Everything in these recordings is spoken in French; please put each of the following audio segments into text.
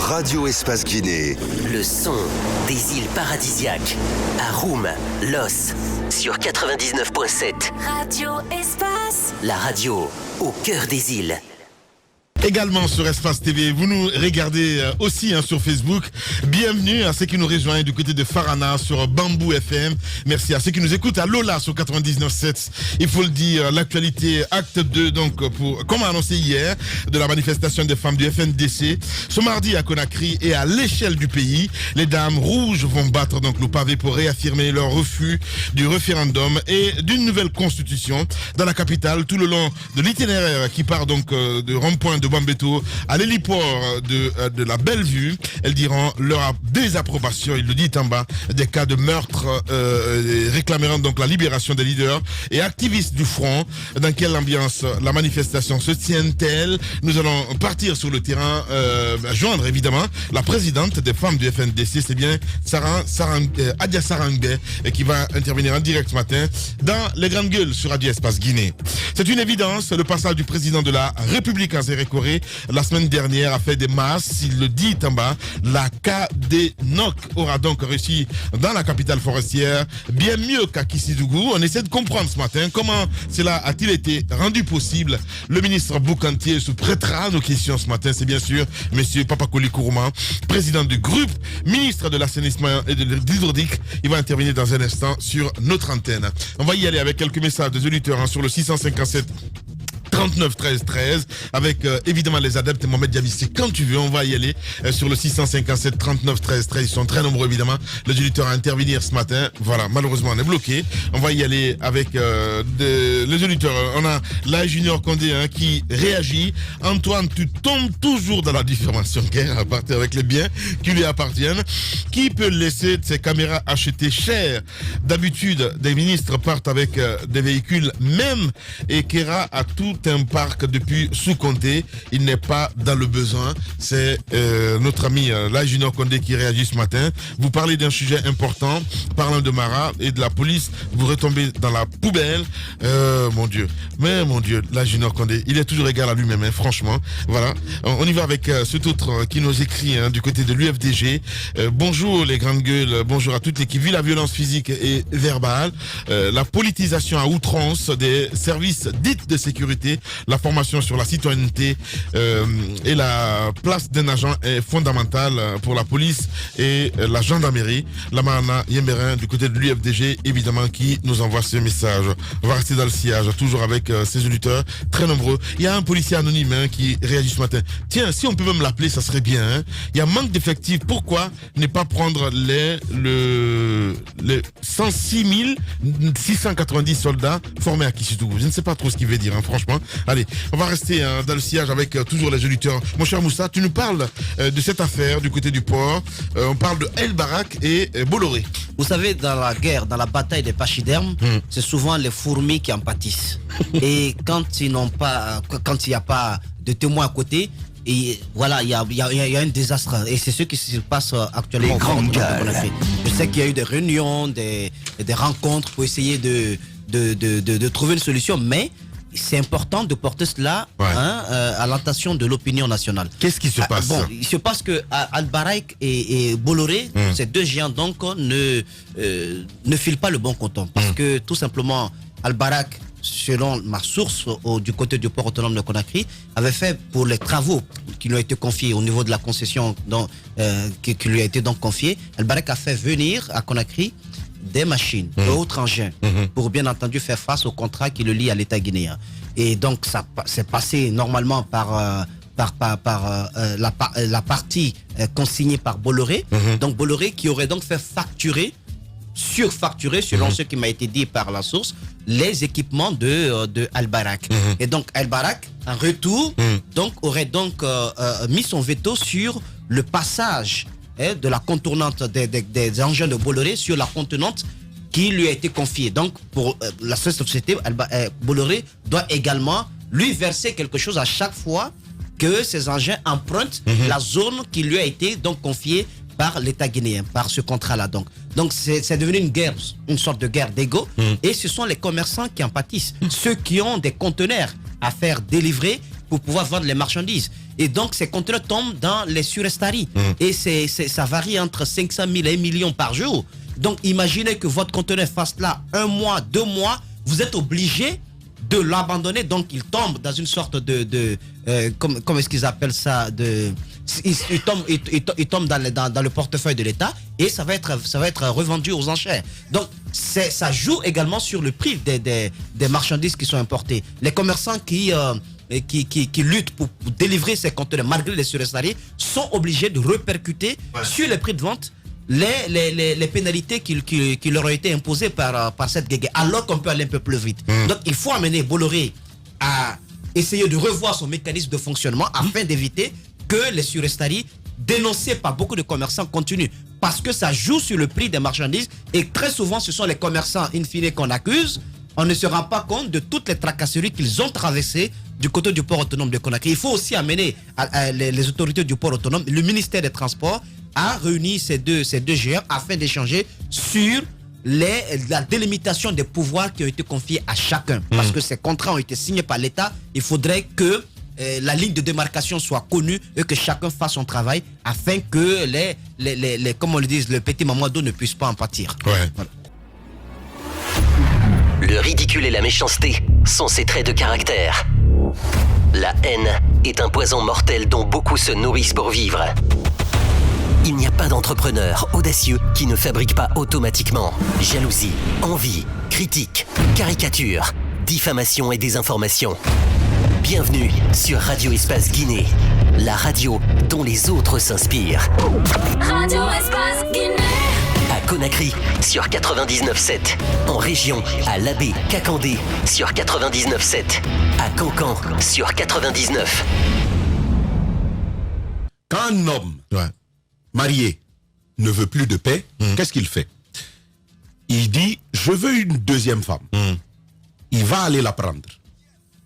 Radio Espace Guinée. Le son des îles paradisiaques. Aroum, Los, sur 99.7. Radio Espace. La radio au cœur des îles. Également sur Espace TV, vous nous regardez aussi sur Facebook. Bienvenue à ceux qui nous rejoignent du côté de Farana sur Bamboo FM. Merci à ceux qui nous écoutent à Lola sur 99.7. Il faut le dire, l'actualité acte 2, donc comme annoncé hier, de la manifestation des femmes du FNDC. Ce mardi à Conakry et à l'échelle du pays, les dames rouges vont battre donc le pavé pour réaffirmer leur refus du référendum et d'une nouvelle constitution dans la capitale, tout le long de l'itinéraire qui part donc de rond-point de Bambeto à l'héliport de la Bellevue. Elles diront leur désapprobation, il le dit en bas, des cas de meurtre, réclameront donc la libération des leaders et activistes du front. Dans quelle ambiance la manifestation se tient-elle? Nous allons partir sur le terrain, joindre évidemment la présidente des femmes du FNDC, c'est bien Adia Sarangbe, qui va intervenir en direct ce matin dans les grandes gueules sur Radio Espace Guinée. C'est une évidence, le passage du président de la République Azérékoré la semaine dernière a fait des masses, il le dit en bas. La KDNOC aura donc réussi dans la capitale forestière bien mieux qu'à Kissidougou. On essaie de comprendre ce matin comment cela a-t-il été rendu possible. Le ministre Boukantier se prêtera à nos questions ce matin, c'est bien sûr monsieur Papakoli Kourouma, président du groupe, ministre de l'assainissement et de l'hydraulique. Il va intervenir dans un instant sur notre antenne. On va y aller avec quelques messages des auditeurs sur le 657 39 13 13 avec évidemment les adeptes. Mohamed Diaby, c'est quand tu veux, on va y aller sur le 657 39 13 13. Ils sont très nombreux évidemment, les auditeurs à intervenir ce matin. Voilà, malheureusement on est bloqué. On va y aller avec les auditeurs. On a la Junior Condé qui réagit. Antoine, tu tombes toujours dans la diffamation à partir avec les biens qui lui appartiennent. Qui peut laisser ses caméras achetées cher? D'habitude, des ministres partent avec des véhicules même, et Kera a tout un parc depuis sous-Comté. Il n'est pas dans le besoin. C'est notre ami la Junior Condé qui réagit ce matin. Vous parlez d'un sujet important, parlant de Mara et de la police, vous retombez dans la poubelle. Mon Dieu, la Junior Condé, il est toujours égal à lui-même, franchement. Voilà, on y va avec cet autre qui nous écrit du côté de l'UFDG. Bonjour les grandes gueules, bonjour à toute l'équipe. Vu la violence physique et verbale, la politisation à outrance des services dits de sécurité, la formation sur la citoyenneté et la place d'un agent est fondamentale pour la police et la gendarmerie. La Marana Yemberin du côté de l'UFDG évidemment qui nous envoie ce message. On va rester dans le sillage toujours avec ces auditeurs très nombreux. Il y a un policier anonyme qui réagit ce matin. Tiens, si on peut même l'appeler, ça serait bien. Il y a manque d'effectifs. Pourquoi ne pas prendre les 106 690 soldats formés à Kissidougou? Je ne sais pas trop ce qu'il veut dire, franchement. Allez, on va rester dans le sillage avec toujours les auditeurs. Mon cher Moussa, tu nous parles de cette affaire du côté du port. On parle de El Barak et Bolloré. Vous savez, dans la guerre, dans la bataille des pachydermes, c'est souvent les fourmis qui en pâtissent. Et quand il n'y a pas de témoins à côté, et voilà, il y a un désastre. Et c'est ce qui se passe actuellement. Je sais qu'il y a eu des réunions, des rencontres pour essayer de trouver une solution, mais c'est important de porter cela à l'attention de l'opinion nationale. Qu'est-ce qui se passe? Il se passe que Al Barak et Bolloré, ces deux géants donc ne filent pas le bon coton. Parce que tout simplement, Al Barak, selon ma source du côté du port autonome de Conakry, avait fait pour les travaux qui lui ont été confiés au niveau de la concession qui lui a été donc confiée. Al Barak a fait venir à Conakry des machines, d'autres engins, pour bien entendu faire face au contrat qui le lie à l'État guinéen. Et donc ça s'est passé normalement par la partie consignée par Bolloré. Donc Bolloré qui aurait donc fait surfacturer selon ce qui m'a été dit par la source, les équipements de Al Barak. Et donc Al Barak, en retour, donc aurait donc mis son veto sur le passage de la contournante des engins de Bolloré sur la contenante qui lui a été confiée. Donc pour la société, Bolloré doit également lui verser quelque chose à chaque fois que ces engins empruntent la zone qui lui a été donc confiée par l'État guinéen, par ce contrat-là. Donc c'est devenu une guerre, une sorte de guerre d'ego. Et ce sont les commerçants qui en pâtissent. Ceux qui ont des conteneurs à faire délivrer pour pouvoir vendre les marchandises. Et donc, ces conteneurs tombent dans les surestaries. Et ça varie entre 500 000 et 1 million par jour. Donc, imaginez que votre conteneur fasse là 1 mois, 2 mois, vous êtes obligé de l'abandonner. Donc, il tombe dans une sorte de comment est-ce qu'ils appellent ça, il tombe dans le portefeuille de l'État et ça va être revendu aux enchères. Donc, ça joue également sur le prix des marchandises qui sont importées. Les commerçants qui luttent pour délivrer ces conteneurs malgré les surestaries sont obligés de répercuter sur les prix de vente les pénalités qui leur ont été imposées par cette guéguerre, alors qu'on peut aller un peu plus vite. Donc il faut amener Bolloré à essayer de revoir son mécanisme de fonctionnement afin d'éviter que les surestaries dénoncées par beaucoup de commerçants continuent, parce que ça joue sur le prix des marchandises et très souvent ce sont les commerçants in fine qu'on accuse. On ne se rend pas compte de toutes les tracasseries qu'ils ont traversées du côté du port autonome de Conakry. Il faut aussi amener les autorités du port autonome, le ministère des Transports, à réunir ces deux géants afin d'échanger sur la délimitation des pouvoirs qui ont été confiés à chacun. Parce que ces contrats ont été signés par l'État. Il faudrait que la ligne de démarcation soit connue et que chacun fasse son travail afin que comme on le dit, le petit mamadou ne puisse pas en pâtir. Ouais. Voilà. Le ridicule et la méchanceté sont ses traits de caractère. La haine est un poison mortel dont beaucoup se nourrissent pour vivre. Il n'y a pas d'entrepreneur audacieux qui ne fabrique pas automatiquement jalousie, envie, critique, caricature, diffamation et désinformation. Bienvenue sur Radio Espace Guinée, la radio dont les autres s'inspirent. Radio Espace Guinée. À Conakry sur 99.7, en région à Labé, Kakandé sur 99.7, à Cancan sur 99. Quand un homme marié ne veut plus de paix, qu'est-ce qu'il fait? Il dit, je veux une deuxième femme. Il va aller la prendre.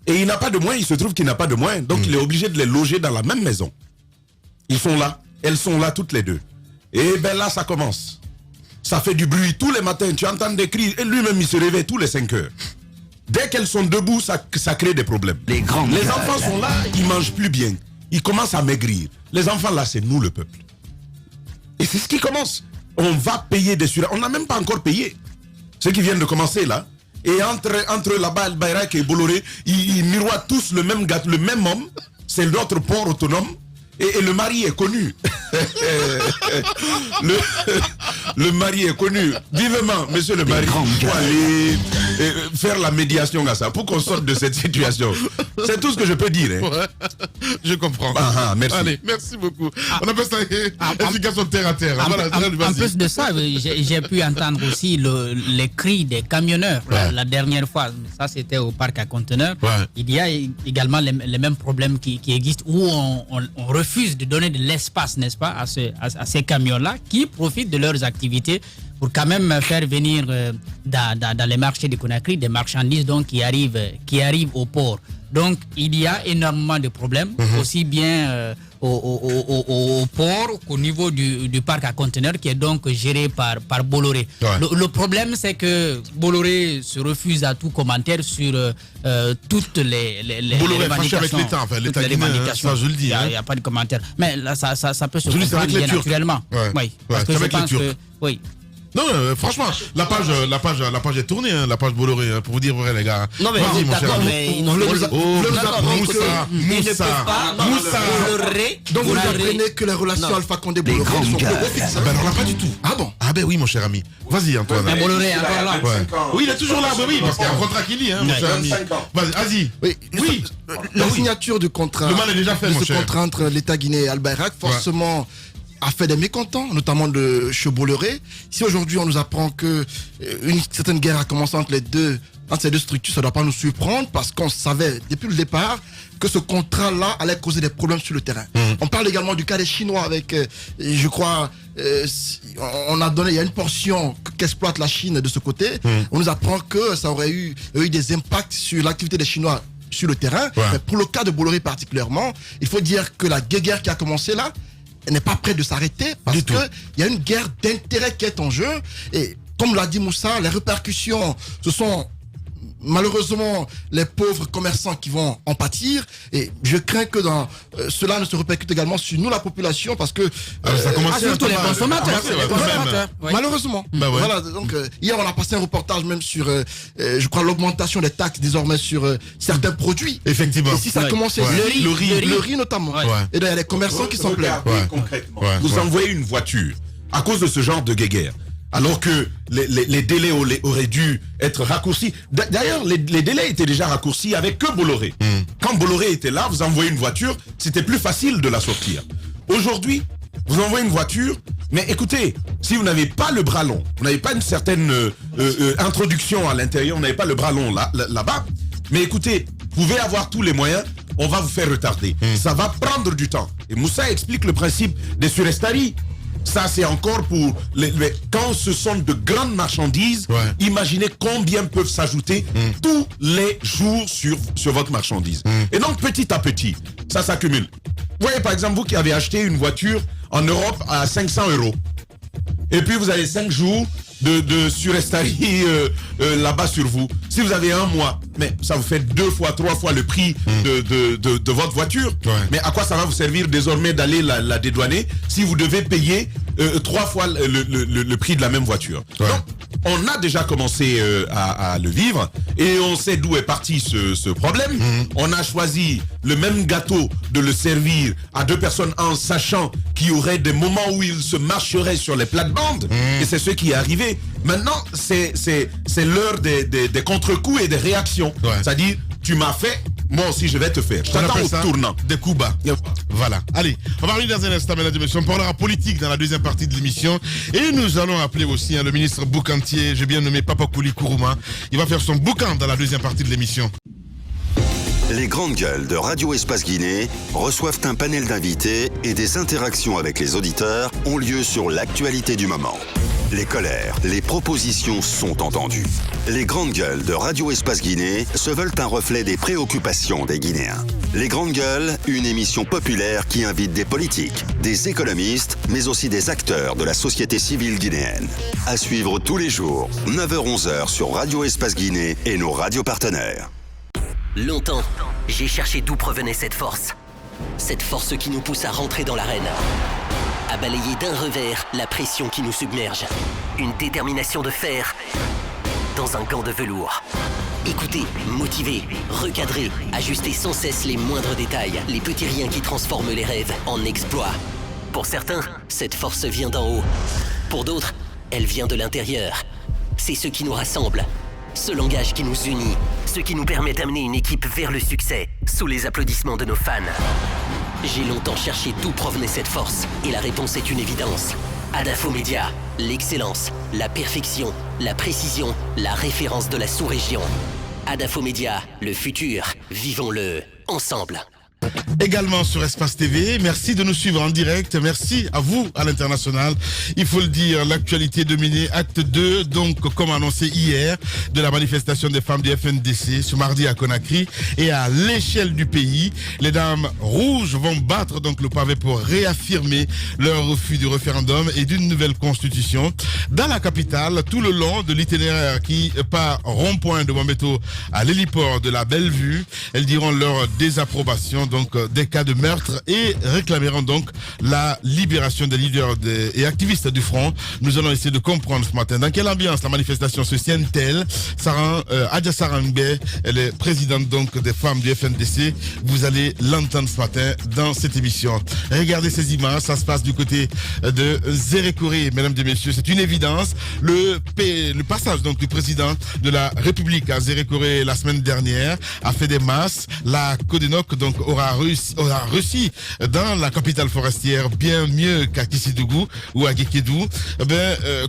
Et il n'a pas de moyens, il se trouve qu'il n'a pas de moyens. Donc il est obligé de les loger dans la même maison. Ils sont là, elles sont là toutes les deux. Et bien là, ça commence. Ça fait du bruit tous les matins, tu entends des cris. Et lui-même, il se réveille tous les 5 heures. Dès qu'elles sont debout, ça crée des problèmes. Les enfants sont là, ils mangent plus bien. Ils commencent à maigrir. Les enfants là, c'est nous le peuple. Et c'est ce qui commence. On va payer des surasses. On n'a même pas encore payé. Ceux qui viennent de commencer là. Et entre là-bas, Al-Bayrak et Bolloré, ils miroitent tous le même gars, le même homme. C'est notre port autonome. Et le mari est connu. le mari est connu. Vivement, monsieur le mari, pour aller faire la médiation à ça, pour qu'on sorte de cette situation. C'est tout ce que je peux dire. Hein. Ouais, je comprends. Merci. Allez, merci beaucoup. On appelle ça efficace terre à terre. En plus de ça, j'ai pu entendre aussi les cris des camionneurs. La dernière fois, ça c'était au parc à conteneurs. Il y a également les mêmes problèmes qui existent où on refuse de donner de l'espace, n'est-ce pas, à ces camions-là qui profitent de leurs activités pour quand même faire venir dans les marchés de Conakry des marchandises donc, qui arrivent au port. Donc il y a énormément de problèmes, aussi bien au port qu'au niveau du parc à conteneurs qui est donc géré par Bolloré. Le problème c'est que Bolloré se refuse à tout commentaire sur toutes les revendications. Avec l'État, enfin, l'État guinéen, ça je le dis. Il n'y a pas de commentaire. Mais là ça peut se comprendre bien naturellement. Oui, parce que je pense que... Oui. Non, franchement, la page est tournée, hein, la page Bolloré, hein, pour vous dire vrai, les gars. Non, mais vas-y, mon cher ami. Moussa. Donc vous apprenez que les relations Alpha Condé Bolloré sont fixes. Ben alors là, pas du tout. Ah bon? Ah ben oui, mon cher ami. Vas-y, Antoine. Mais Bolloré, encore là. Oui, il est toujours là, ben oui, parce qu'il y a un contrat qui lie, hein, mon cher ami. Vas-y. Oui. La signature du contrat. Le mal est déjà fait, mon cher. Ce contrat entre l'État guinéen et Al-Bayrak, forcément, a fait des mécontents, notamment de chez Bolloré. Si aujourd'hui on nous apprend que une certaine guerre a commencé entre ces deux structures, ça ne doit pas nous surprendre parce qu'on savait depuis le départ que ce contrat-là allait causer des problèmes sur le terrain. On parle également du cas des Chinois avec, je crois, on a donné, il y a une portion qu'exploite la Chine de ce côté. On nous apprend que ça aurait eu des impacts sur l'activité des Chinois sur le terrain. Mais pour le cas de Bolloré particulièrement, il faut dire que la guerre qui a commencé là, elle n'est pas prête de s'arrêter parce qu'il y a une guerre d'intérêt qui est en jeu. Et comme l'a dit Moussa, les répercussions se sont malheureusement les pauvres commerçants qui vont en pâtir. Et je crains que cela ne se répercute également sur nous, la population, parce que ça commence surtout les consommateurs. malheureusement. Voilà, donc hier on a passé un reportage même sur, je crois, l'augmentation des taxes désormais sur certains produits. Effectivement. Et si ça commençait, le riz notamment. Et donc il y a les commerçants qui s'en plaignent. Concrètement, vous envoyez une voiture à cause de ce genre de guéguerre, alors que les délais auraient dû être raccourcis. D'ailleurs, les délais étaient déjà raccourcis avec que Bolloré. Quand Bolloré était là, vous envoyez une voiture, c'était plus facile de la sortir. Aujourd'hui, vous envoyez une voiture, mais écoutez, si vous n'avez pas le bras long, vous n'avez pas une certaine introduction à l'intérieur, vous n'avez pas le bras long là-bas, mais écoutez, vous pouvez avoir tous les moyens, on va vous faire retarder. Ça va prendre du temps. Et Moussa explique le principe des surestaries. Ça, c'est encore pour quand ce sont de grandes marchandises, imaginez combien peuvent s'ajouter tous les jours sur votre marchandise. Et donc, petit à petit, ça s'accumule. Vous voyez, par exemple, vous qui avez acheté une voiture en Europe à 500 €, et puis vous avez 5 jours de surestarie là-bas sur vous. Si vous avez un mois, mais ça vous fait 2 fois, 3 fois le prix de votre voiture. Mais à quoi ça va vous servir désormais d'aller la dédouaner si vous devez payer 3 fois le prix de la même voiture? Donc, on a déjà commencé à le vivre et on sait d'où est parti ce problème. On a choisi le même gâteau de le servir à 2 personnes en sachant qu'il y aurait des moments où ils se marcheraient sur les plates-bandes et c'est ce qui est arrivé. Maintenant, c'est l'heure des contre-coups et des réactions. C'est-à-dire, tu m'as fait, moi aussi je vais te faire. Je t'attends au tournant. Des coups bas. Voilà. Allez, on va revenir dans un instant, mesdames et messieurs. On parlera politique dans la deuxième partie de l'émission. Et nous allons appeler aussi le ministre boucantier, j'ai bien nommé Papakouli Kourouma. Il va faire son boucan dans la deuxième partie de l'émission. Les grandes gueules de Radio Espace Guinée reçoivent un panel d'invités et des interactions avec les auditeurs ont lieu sur l'actualité du moment. Les colères, les propositions sont entendues. Les grandes gueules de Radio Espace Guinée se veulent un reflet des préoccupations des Guinéens. Les grandes gueules, une émission populaire qui invite des politiques, des économistes, mais aussi des acteurs de la société civile guinéenne. À suivre tous les jours, 9h-11h sur Radio Espace Guinée et nos radios partenaires. Longtemps, j'ai cherché d'où provenait cette force. Cette force qui nous pousse à rentrer dans l'arène. À balayer d'un revers la pression qui nous submerge. Une détermination de fer dans un gant de velours. Écouter, motiver, recadrer, ajuster sans cesse les moindres détails, les petits riens qui transforment les rêves en exploits. Pour certains, cette force vient d'en haut. Pour d'autres, elle vient de l'intérieur. C'est ce qui nous rassemble. Ce langage qui nous unit, ce qui nous permet d'amener une équipe vers le succès, sous les applaudissements de nos fans. J'ai longtemps cherché d'où provenait cette force, et la réponse est une évidence. Adafo Média, l'excellence, la perfection, la précision, la référence de la sous-région. Adafo Média, le futur, vivons-le ensemble. Également sur Espace TV, merci de nous suivre en direct, merci à vous à l'international. Il faut le dire, l'actualité dominée, acte 2, donc comme annoncé hier, de la manifestation des femmes du FNDC ce mardi à Conakry et à l'échelle du pays. Les dames rouges vont battre donc le pavé pour réaffirmer leur refus du référendum et d'une nouvelle constitution dans la capitale, tout le long de l'itinéraire qui part rond-point de Wambeto à l'héliport de la Bellevue. Elles diront leur désapprobation donc des cas de meurtre et réclameront donc la libération des leaders et activistes du front. Nous allons essayer de comprendre ce matin dans quelle ambiance la manifestation se tienne-t-elle. Adja Sarangbe, elle est présidente donc des femmes du FNDC. Vous allez l'entendre ce matin dans cette émission. Regardez ces images, ça se passe du côté de Zérékoré, mesdames et messieurs, c'est une évidence. Le passage donc du président de la République à Zérékoré la semaine dernière a fait des masses. La Codenok donc aura réussi dans la capitale forestière bien mieux qu'à Kissidougou ou à Guékédou.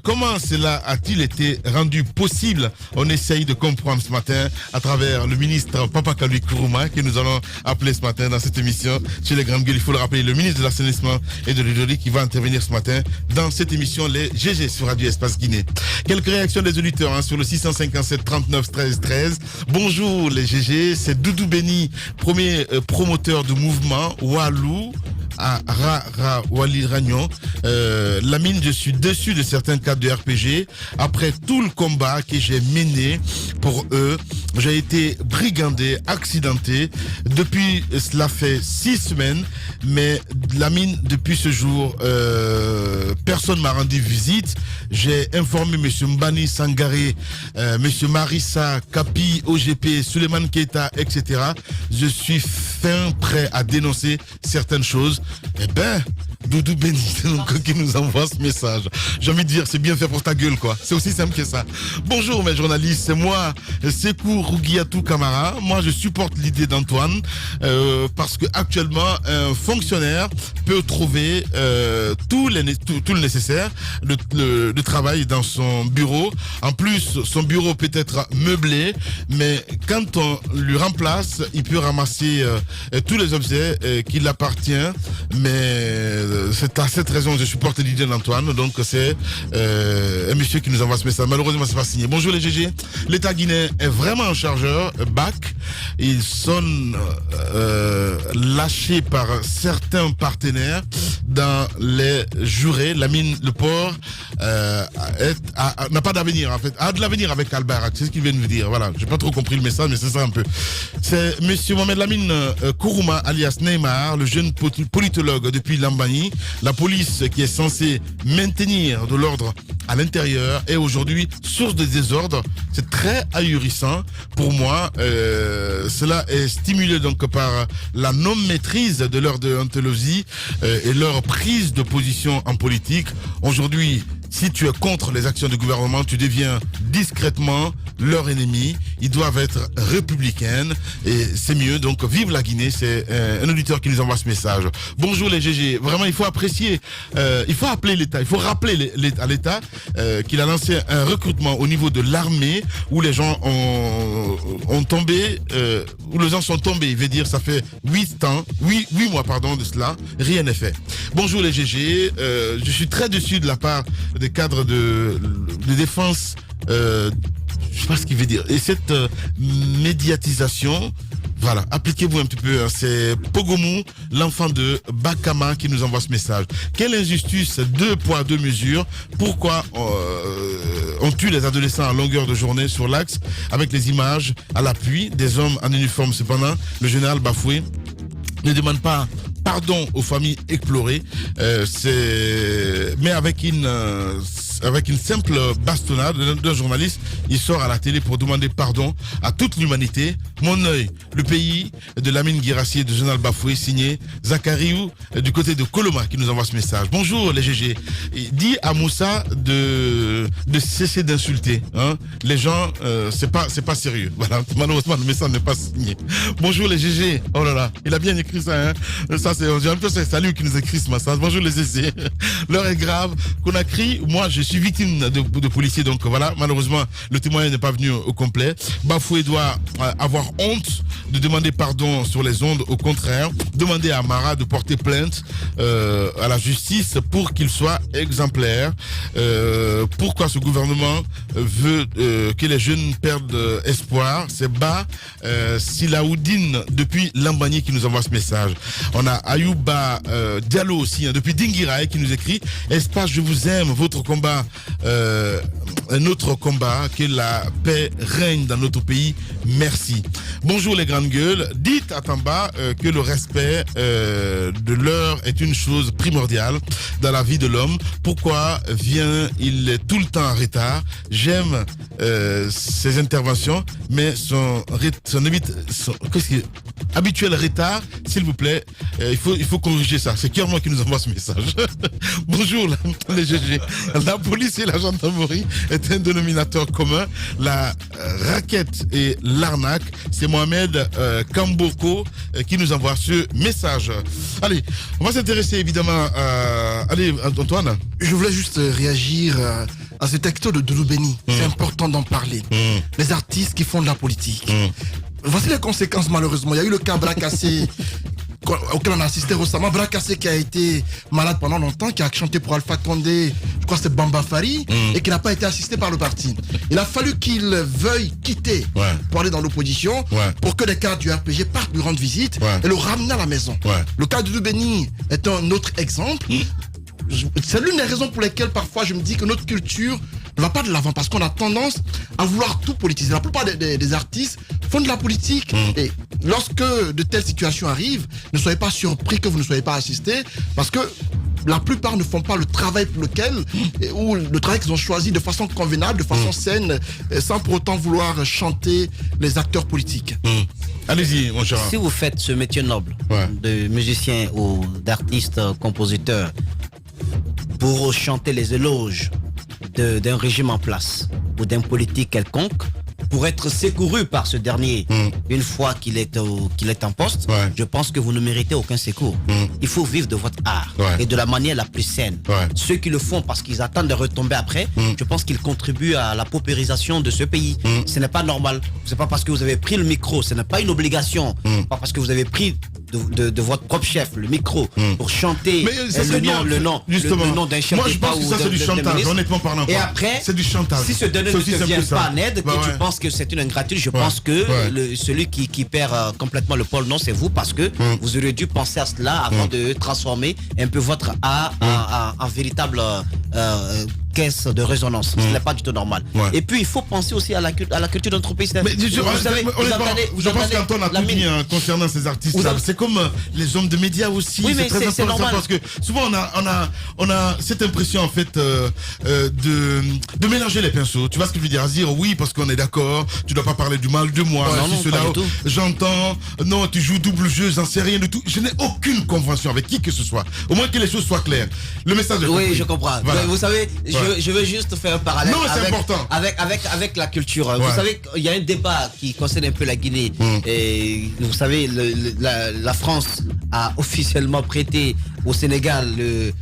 Comment cela a-t-il été rendu possible? On essaye de comprendre ce matin à travers le ministre Papakouli Kourouma que nous allons appeler ce matin dans cette émission chez les grandes gueules. Il faut le rappeler, le ministre de l'assainissement et de l'hydraulique qui va intervenir ce matin dans cette émission les GG sur Radio Espace Guinée. Quelques réactions des auditeurs sur le 657 39 13 13. Bonjour les GG, c'est Doudou Béni, premier promoteur du mouvement Walou à Wali Ragnon. Lamine, je suis déçu de certains cadres de RPG. Après tout le combat que j'ai mené pour eux, j'ai été brigandé, accidenté. Depuis, cela fait 6 semaines. Mais Lamine, depuis ce jour, personne m'a rendu visite. J'ai informé M. Mbani Sangaré, M. Marissa, Kapi, OGP, Suleiman Keita, etc. Je suis fin prêt à dénoncer certaines choses. Eh ben, Doudou Béni qui nous envoie ce message. J'ai envie de dire, c'est bien fait pour ta gueule, quoi. C'est aussi simple que ça. Bonjour mes journalistes, c'est moi, Sekou Rougiatou Kamara. Moi, je supporte l'idée d'Antoine parce que actuellement, un fonctionnaire peut trouver tout le nécessaire de travail dans son bureau. En plus, son bureau peut être meublé, mais quand on lui remplace, il peut ramasser tous les objets qui l'appartiennent. Mais c'est à cette raison que je supporte l'idée d'Antoine. Donc c'est un monsieur qui nous envoie ce message. Malheureusement, c'est pas signé. Bonjour les GG. L'État guinéen est vraiment un chargeur BAC. Ils sont lâchés par certains partenaires dans les jurés. La mine, le port n'a pas d'avenir en fait. A de l'avenir avec Albarak. C'est ce qu'il vient de nous dire. Voilà. J'ai pas trop compris le message, mais c'est ça un peu. C'est monsieur Mohamed Lamine Kourouma alias Neymar, le jeune politologue depuis Lambani. La police qui est censée maintenir de l'ordre à l'intérieur est aujourd'hui source de désordre. C'est très ahurissant pour moi. Cela est stimulé donc par la non-maîtrise de leur déontologie et leur prise de position en politique. Aujourd'hui, si tu es contre les actions du gouvernement, tu deviens discrètement leur ennemi. Ils doivent être républicaines et c'est mieux. Donc vive la Guinée. C'est un auditeur qui nous envoie ce message. Bonjour les GG. Vraiment, il faut apprécier, il faut appeler l'État, il faut rappeler à l'État qu'il a lancé un recrutement au niveau de l'armée où les gens ont tombé, où les gens sont tombés. Il veut dire ça fait 8 mois de cela. Rien n'est fait. Bonjour les GG. Je suis très déçu de la part des cadres de défense. Je sais pas ce qu'il veut dire. Et cette médiatisation, voilà, appliquez-vous un petit peu. Hein. C'est Pogomou, l'enfant de Bakama, qui nous envoie ce message. Quelle injustice, 2 poids, 2 mesures. Pourquoi on tue les adolescents à longueur de journée sur l'axe avec les images à l'appui des hommes en uniforme. Cependant, le général Bafoué ne demande pas pardon aux familles éplorées, mais avec une simple bastonnade d'un journaliste, il sort à la télé pour demander pardon à toute l'humanité. Mon œil, le pays de Lamine Guirassy et de Général Bafoué, signé Zakariou du côté de Coloma qui nous envoie ce message. Bonjour les GG. Dis à Moussa de cesser d'insulter. Hein. Les gens, c'est pas sérieux. Voilà, malheureusement le message n'est pas signé. Bonjour les GG. Oh là là, il a bien écrit ça. Hein. Ça j'ai un peu c'est Salut qui nous écrit ce message. Bonjour les GG. L'heure est grave. Conakry, moi je suis victime de policiers, donc voilà, malheureusement le témoignage n'est pas venu au complet. Bafoué doit avoir honte de demander pardon sur les ondes. Au contraire, demander à Amara de porter plainte à la justice pour qu'il soit exemplaire. Pourquoi ce gouvernement veut que les jeunes perdent espoir? C'est bas. Silaoudine depuis Lambani qui nous envoie ce message. On a Ayouba Diallo aussi, hein, depuis Dingiraï qui nous écrit: Espace, je vous aime, votre combat, un autre combat, que la paix règne dans notre pays, merci. Bonjour les grandes gueules, dites à Tamba que le respect de l'heure est une chose primordiale dans la vie de l'homme. Pourquoi vient-il tout le temps en retard? J'aime ses interventions, mais son habituel retard, s'il vous plaît, il faut corriger ça. C'est Kierman qui nous envoie ce message. Bonjour les GG. La police et la gendarmerie est un dénominateur commun. La raquette et l'arnaque, c'est Mohamed Kamboko qui nous envoie ce message. Allez, on va s'intéresser évidemment allez Antoine. Je voulais juste réagir à ce texto de Doudou Béni. C'est important d'en parler. Les artistes qui font de la politique. Voici les conséquences malheureusement. Il y a eu le cas Brakassé auquel on a assisté récemment. Brakassé qui a été malade pendant longtemps, qui a chanté pour Alpha Condé, je crois que c'est Bamba Fari, et qui n'a pas été assisté par le parti. Il a fallu qu'il veuille quitter pour aller dans l'opposition, pour que les cadres du RPG partent lui rendre visite et le ramener à la maison. Le cas de Doubeni est un autre exemple. C'est l'une des raisons pour lesquelles parfois je me dis que notre culture ne va pas de l'avant, parce qu'on a tendance à vouloir tout politiser. La plupart des artistes font de la politique, et lorsque de telles situations arrivent, ne soyez pas surpris que vous ne soyez pas assistés, parce que la plupart ne font pas le travail pour lequel, ou le travail qu'ils ont choisi de façon convenable, de façon saine, sans pour autant vouloir chanter les acteurs politiques. Allez-y, mon cher. Si vous faites ce métier noble de musicien ou d'artiste compositeur pour chanter les éloges d'un régime en place ou d'un politique quelconque, pour être secouru par ce dernier une fois qu'il est en poste, je pense que vous ne méritez aucun secours. Il faut vivre de votre art et de la manière la plus saine. Ceux qui le font parce qu'ils attendent de retomber après, je pense qu'ils contribuent à la paupérisation de ce pays. Ce n'est pas normal. C'est pas parce que vous avez pris le micro, ce n'est pas une obligation. Pas parce que vous avez pris de votre propre chef le micro pour chanter le nom d'un chef. Moi je pense que ça c'est du chantage, honnêtement parlant. Et après, c'est du chantage. Si ce dernier ne te vient pas en aide, que tu penses que c'est une ingratitude, je pense que celui qui perd complètement le pôle non, c'est vous, parce que vous auriez dû penser à cela avant de transformer un peu votre art en véritable caisse de résonance. Ce n'est pas du tout normal. Et puis il faut penser aussi à la culture d'entreprise. Mais je pense qu'Antoine a tout dit concernant ces artistes. C'est comme les hommes de médias aussi. Oui, mais c'est très important normal. parce que souvent on a cette impression en fait de mélanger les pinceaux. Tu vois ce que je veux dire? À dire oui parce qu'on est d'accord, tu dois pas parler du mal de moi. J'entends. Non, tu joues double jeu, j'en sais rien du tout. Je n'ai aucune convention avec qui que ce soit. Au moins que les choses soient claires. Le message est compris. Oui, je comprends. Voilà. Vous savez, je veux juste faire un parallèle avec la culture. Vous savez, il y a un débat qui concerne un peu la Guinée. Et vous savez, la France a officiellement prêté au Sénégal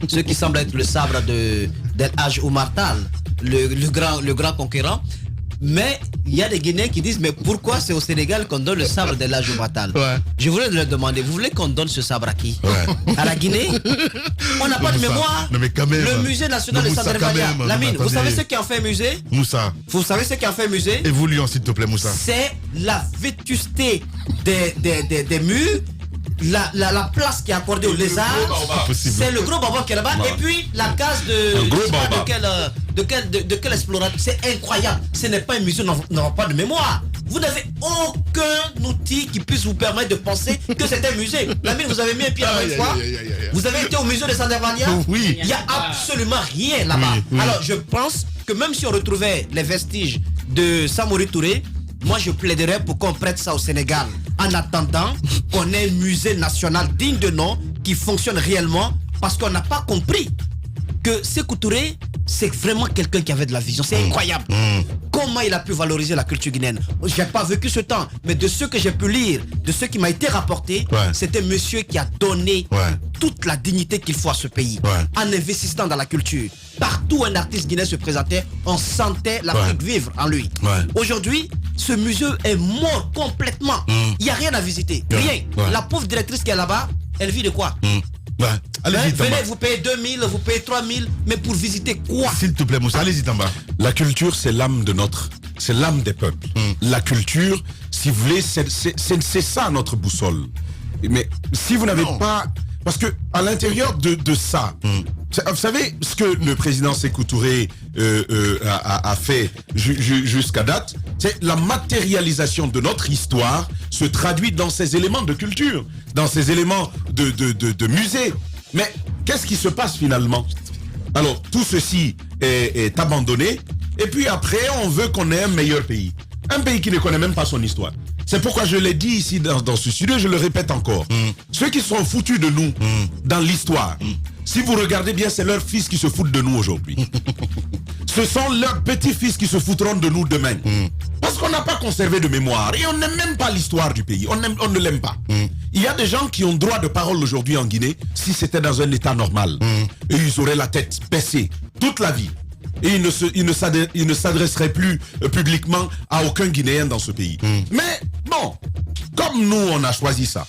ce qui semble être le sabre d'El Hadj Oumar Tall, le grand conquérant. Mais il y a des Guinéens qui disent mais pourquoi c'est au Sénégal qu'on donne le sabre d'El Hadj Oumar Tall? Je voulais leur demander, vous voulez qu'on donne ce sabre à qui? À la Guinée? On n'a pas de mémoire. Non, mais quand même, le musée national de Sandrevania, Lamine, vous savez ce qui en fait un musée? Moussa. Vous savez ce qui en fait un musée? Évoluons s'il te plaît, Moussa. C'est la vétusté des murs, la place qui est accordée aux lézards, c'est le gros baobab qui est là-bas, et puis la case de quel explorateur. C'est incroyable. Ce n'est pas un musée, nous n'avons pas de mémoire. Vous n'avez aucun outil qui puisse vous permettre de penser que c'est un musée. Lamine, vous avez mis un pied là-bas une fois. Vous avez été au musée de Sandrevania. Oui. Il n'y a absolument rien là-bas. Alors je pense que même si on retrouvait les vestiges de Samori Touré, moi je plaiderais pour qu'on prête ça au Sénégal, en attendant qu'on ait un musée national digne de nom qui fonctionne réellement, parce qu'on n'a pas compris que Sékou Touré, c'est vraiment quelqu'un qui avait de la vision. C'est incroyable. Comment il a pu valoriser la culture guinéenne? J'ai pas vécu ce temps, mais de ce que j'ai pu lire, de ce qui m'a été rapporté, c'était monsieur qui a donné toute la dignité qu'il faut à ce pays, en investissant dans la culture. Partout où un artiste guinéen se présentait, on sentait l'Afrique vivre en lui. Aujourd'hui, ce musée est mort complètement. Il n'y a rien à visiter. Rien. La pauvre directrice qui est là-bas, elle vit de quoi? Allez-y, venez, vous payez 2000, vous payez 3000, mais pour visiter quoi? S'il te plaît, Moussa, allez-y, Tamba. La culture, c'est l'âme c'est l'âme des peuples. La culture, si vous voulez, c'est ça notre boussole. Mais si vous n'avez pas, parce que à l'intérieur de ça, vous savez ce que le président Sékou Touré a fait jusqu'à date, c'est la matérialisation de notre histoire se traduit dans ces éléments de culture, dans ces éléments de musée. Mais qu'est-ce qui se passe finalement? Alors tout ceci est abandonné, et puis après on veut qu'on ait un meilleur pays. Un pays qui ne connaît même pas son histoire. C'est pourquoi je l'ai dit ici dans ce studio, je le répète encore. Ceux qui sont foutus de nous dans l'histoire, si vous regardez bien, c'est leurs fils qui se foutent de nous aujourd'hui. Ce sont leurs petits-fils qui se foutront de nous demain. Parce qu'on n'a pas conservé de mémoire et on n'aime même pas l'histoire du pays. On ne l'aime pas. Il y a des gens qui ont droit de parole aujourd'hui en Guinée si c'était dans un état normal. Et ils auraient la tête baissée toute la vie. Et ils ne s'adresseraient plus publiquement à aucun Guinéen dans ce pays. Mais bon, comme nous on a choisi ça,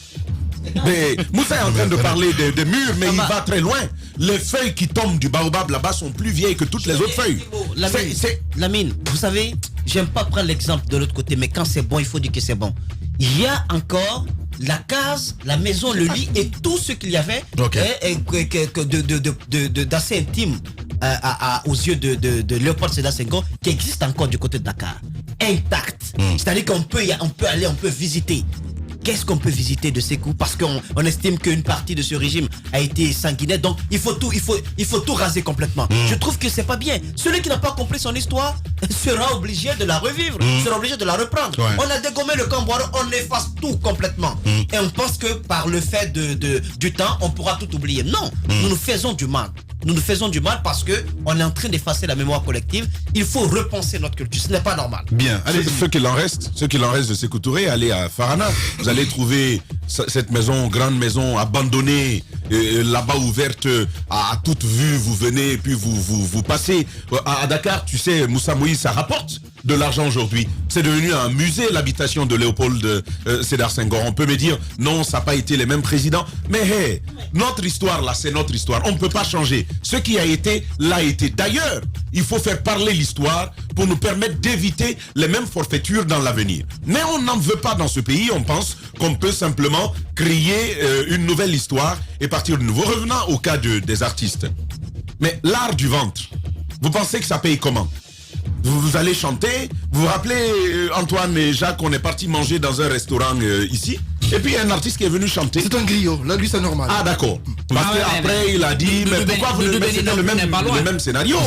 Mais Moussa est en train de parler des murs, mais il va très loin. Les feuilles qui tombent du baobab là-bas sont plus vieilles que toutes les autres feuilles. Lamine, vous savez, j'aime pas prendre l'exemple de l'autre côté, mais quand c'est bon, il faut dire que c'est bon. Il y a encore la case, la maison, le lit et tout ce qu'il y avait d'assez intime aux yeux de Léopold Sédar Senghor qui existe encore du côté de Dakar. Intact. C'est-à-dire qu'on peut aller, on peut visiter. Qu'est-ce qu'on peut visiter de ces coups? Parce qu'on estime qu'une partie de ce régime a été sanguinaire, donc il faut tout raser complètement. Je trouve que c'est pas bien. Celui qui n'a pas compris son histoire sera obligé de la revivre, sera obligé de la reprendre. Ouais. On a dégommé le Cambouaro, on efface tout complètement. Et on pense que par le fait du temps, on pourra tout oublier. Non, nous nous faisons du mal. Nous nous faisons du mal parce qu'on est en train d'effacer la mémoire collective. Il faut repenser notre culture. Ce n'est pas normal. Bien. Allez, ce qu'il en reste de Sékou Touré, allez à Farana. Vous allez trouver cette maison, grande maison abandonnée, là-bas ouverte à toute vue. Vous venez et puis vous passez. À Dakar, tu sais, Moussa Moïse, ça rapporte de l'argent aujourd'hui. C'est devenu un musée, l'habitation de Léopold Sédar Senghor. On peut me dire, non, ça n'a pas été les mêmes présidents. Mais hey, notre histoire, là, c'est notre histoire. On ne peut pas changer. Ce qui a été, l'a été. D'ailleurs, il faut faire parler l'histoire pour nous permettre d'éviter les mêmes forfaitures dans l'avenir. Mais on n'en veut pas dans ce pays. On pense qu'on peut simplement créer une nouvelle histoire et partir de nouveau. Revenant au cas des artistes. Mais l'art du ventre, vous pensez que ça paye comment? Vous allez chanter. Vous vous rappelez, Antoine et Jacques, on est parti manger dans un restaurant ici. Et puis il y a un artiste qui est venu chanter. C'est un griot, là lui c'est normal. Ah d'accord. Parce qu'après il a dit, mais pourquoi vous ne donnez le même scénario?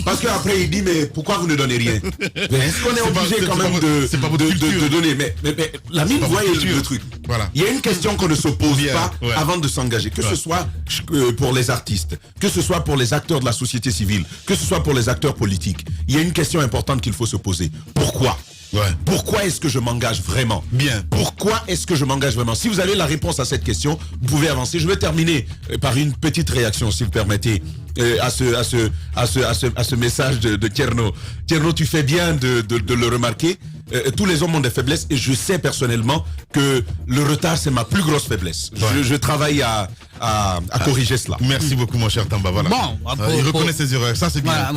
Parce qu'après il dit, mais pourquoi vous ne donnez rien? Est-ce qu'on est obligé quand même de donner? Mais la mine voit le truc. Voilà. Il y a une question qu'on ne se pose pas avant de s'engager. Que ce soit pour les artistes, que ce soit pour les acteurs de la société civile, que ce soit pour les acteurs politiques. Il y a une question importante qu'il faut se poser. Pourquoi? Pourquoi est-ce que je m'engage vraiment? Bien. Pourquoi est-ce que je m'engage vraiment? Si vous avez la réponse à cette question, vous pouvez avancer. Je vais terminer par une petite réaction, si vous permettez, à ce message de Tierno. Tierno, tu fais bien de le remarquer. Tous les hommes ont des faiblesses et je sais personnellement que le retard, c'est ma plus grosse faiblesse. Je travaille à corriger cela. Merci beaucoup, mon cher Tamba. Voilà. Bon, il reconnaît ses erreurs. Ça, c'est bien.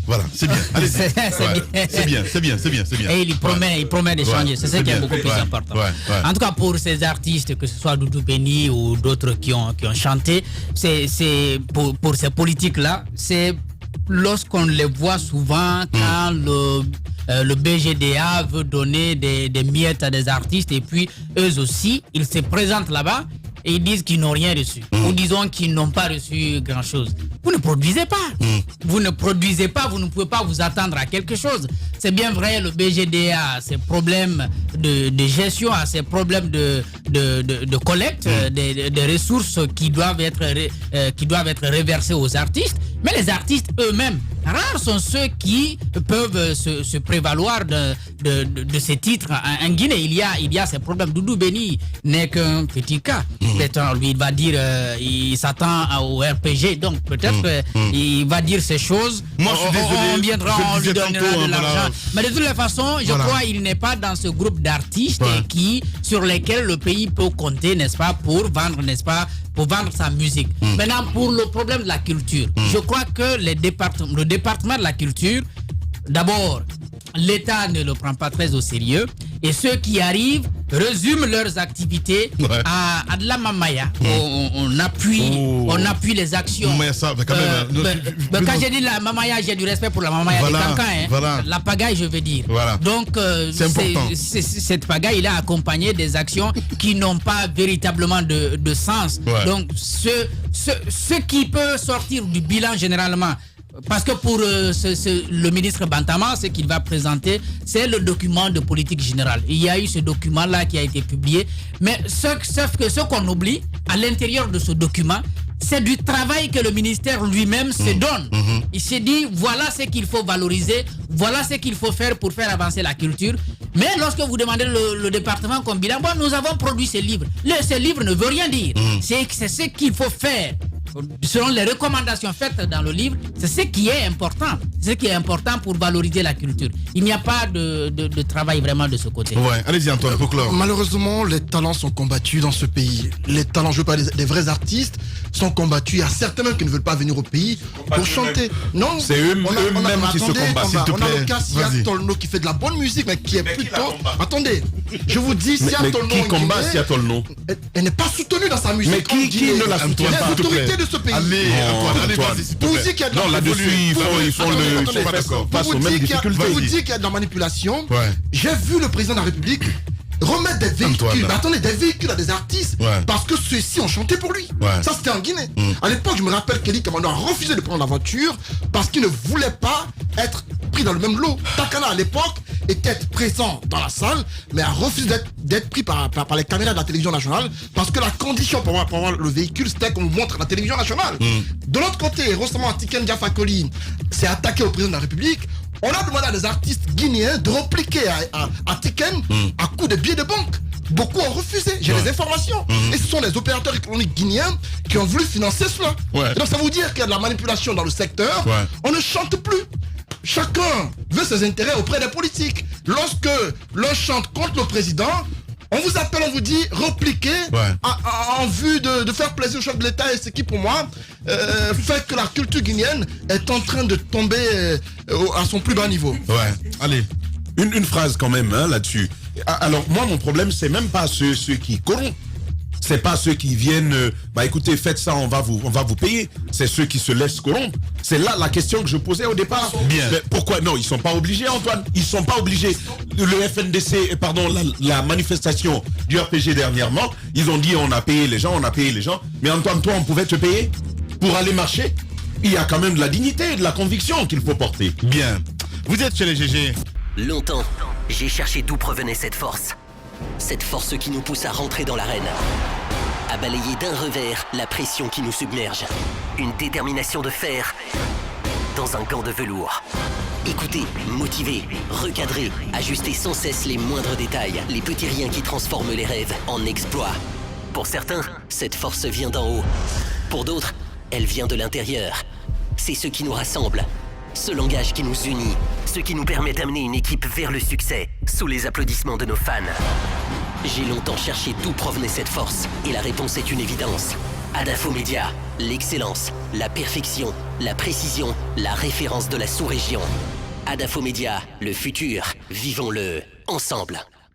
Voilà, c'est bien. Allez, c'est bien. Et il promet de changer. C'est ça qui est beaucoup plus important. En tout cas, pour ces artistes, que ce soit Doudou Béni ou d'autres qui ont chanté, c'est pour ces politiques-là, c'est lorsqu'on les voit souvent quand le BGDA veut donner des miettes à des artistes et puis eux aussi, ils se présentent là-bas et ils disent qu'ils n'ont rien reçu. Ou disons qu'ils n'ont pas reçu grand-chose. Vous ne produisez pas. Vous ne produisez pas, vous ne pouvez pas vous attendre à quelque chose. C'est bien vrai, le BGDA a ses problèmes de gestion, a ses problèmes de collecte des ressources qui doivent être reversées aux artistes. Mais les artistes eux-mêmes, rares sont ceux qui peuvent se prévaloir de ces titres. En Guinée, il y a ces problèmes. Doudou Béni n'est qu'un petit cas. Peut-être lui, il va dire, il s'attend au RPG, donc peut-être il va dire ces choses. Moi, je suis désolé. On viendra, on lui donnera de l'argent. Mais de toutes les façons, je crois qu'il n'est pas dans ce groupe d'artistes sur lesquels le pays peut compter, n'est-ce pas, pour vendre sa musique. Maintenant, pour le problème de la culture, je crois que le département de la culture, d'abord, l'État ne le prend pas très au sérieux et ceux qui arrivent résument leurs activités à de la mamaya. On appuie les actions. Mais ça, quand même, quand j'ai dit la mamaya, j'ai du respect pour la mamaya des cancans. La pagaille, je veux dire. Donc, cette pagaille, il a accompagné des actions qui n'ont pas véritablement de sens. Donc, ce qui peut sortir du bilan généralement, parce que pour le ministre Bantama, ce qu'il va présenter, c'est le document de politique générale. Il y a eu ce document-là qui a été publié. Mais ce qu'on oublie, à l'intérieur de ce document, c'est du travail que le ministère lui-même se donne. Il s'est dit, voilà ce qu'il faut valoriser, voilà ce qu'il faut faire pour faire avancer la culture. Mais lorsque vous demandez le département comme bilan, nous avons produit ces livres. Ces livres ne veulent rien dire. C'est ce qu'il faut faire selon les recommandations faites dans le livre, c'est ce qui est important. C'est ce qui est important pour valoriser la culture. Il n'y a pas de travail vraiment de ce côté. Ouais, allez-y Antoine, pour clore. Malheureusement, les talents sont combattus dans ce pays. Les talents, je veux pas des vrais artistes, sont combattus. Il y a certains même qui ne veulent pas venir au pays pour chanter. Non, c'est eux-mêmes qui se combattent, s'il te On a plaît. le cas Sia Vas-y. Tolno qui fait de la bonne musique, mais qui est plutôt... Attendez, je vous dis, Mais Sia Tolno... qui combat Sia Tolno? Elle n'est pas soutenue dans sa musique. Mais qui ne la soutient Les pas? autorités de ce pays. Allez, Antoine, allez, Antoine. vas-y, s'il te Pour vous plaît. dire qu'il y a de Non, la là-dessus, ils font Attendez, face aux mêmes difficultés. Pour vous dire qu'il y a de la manipulation, Ouais. j'ai vu le président de la République remettre des véhicules, Antoine. mais attendez, des véhicules à des artistes, Ouais. parce que ceux-ci ont chanté pour lui. Ouais. Ça, c'était en Guinée. À l'époque, je me rappelle qu'Eli Kamano a refusé de prendre la voiture parce qu'il ne voulait pas être pris dans le même lot. Takana, à l'époque, était présent dans la salle, mais a refusé d'être pris par les caméras de la télévision nationale parce que la condition pour avoir le véhicule, c'était qu'on montre la télévision nationale. De l'autre côté, récemment, Tiken Diafakoli s'est attaqué au président de la République. On a demandé à des artistes guinéens de répliquer à Tiken à coup de billets de banque. Beaucoup ont refusé, j'ai les informations. Et ce sont les opérateurs économiques guinéens qui ont voulu financer cela. Ouais. Et donc ça veut dire qu'il y a de la manipulation dans le secteur. Ouais. On ne chante plus. Chacun veut ses intérêts auprès des politiques. Lorsque l'on chante contre le président, on vous appelle, on vous dit repliquez en vue de faire plaisir au chef de l'État. Et ce qui, pour moi, fait que la culture guinéenne est en train de tomber à son plus bas niveau. Ouais, allez. Une phrase quand même là-dessus. Alors moi mon problème c'est même pas ceux qui corrompent. C'est pas ceux qui viennent, bah écoutez, faites ça, on va vous payer. C'est ceux qui se laissent corrompre. C'est là la question que je posais au départ. Bien. Mais pourquoi? Non, ils sont pas obligés, Antoine. Ils sont pas obligés. Le FNDC, pardon, la manifestation du RPG dernièrement, ils ont dit on a payé les gens. Mais Antoine, toi, on pouvait te payer pour aller marcher? Il y a quand même de la dignité et de la conviction qu'il faut porter. Bien. Vous êtes chez les GG. Longtemps, j'ai cherché d'où provenait cette force. Cette force qui nous pousse à rentrer dans l'arène. À balayer d'un revers la pression qui nous submerge. Une détermination de fer dans un gant de velours. Écouter, motiver, recadrer, ajuster sans cesse les moindres détails, les petits riens qui transforment les rêves en exploits. Pour certains, cette force vient d'en haut. Pour d'autres, elle vient de l'intérieur. C'est ce qui nous rassemble. Ce langage qui nous unit, ce qui nous permet d'amener une équipe vers le succès, sous les applaudissements de nos fans. J'ai longtemps cherché d'où provenait cette force, et la réponse est une évidence. Adafo Media, l'excellence, la perfection, la précision, la référence de la sous-région. Adafo Media, le futur, vivons-le ensemble.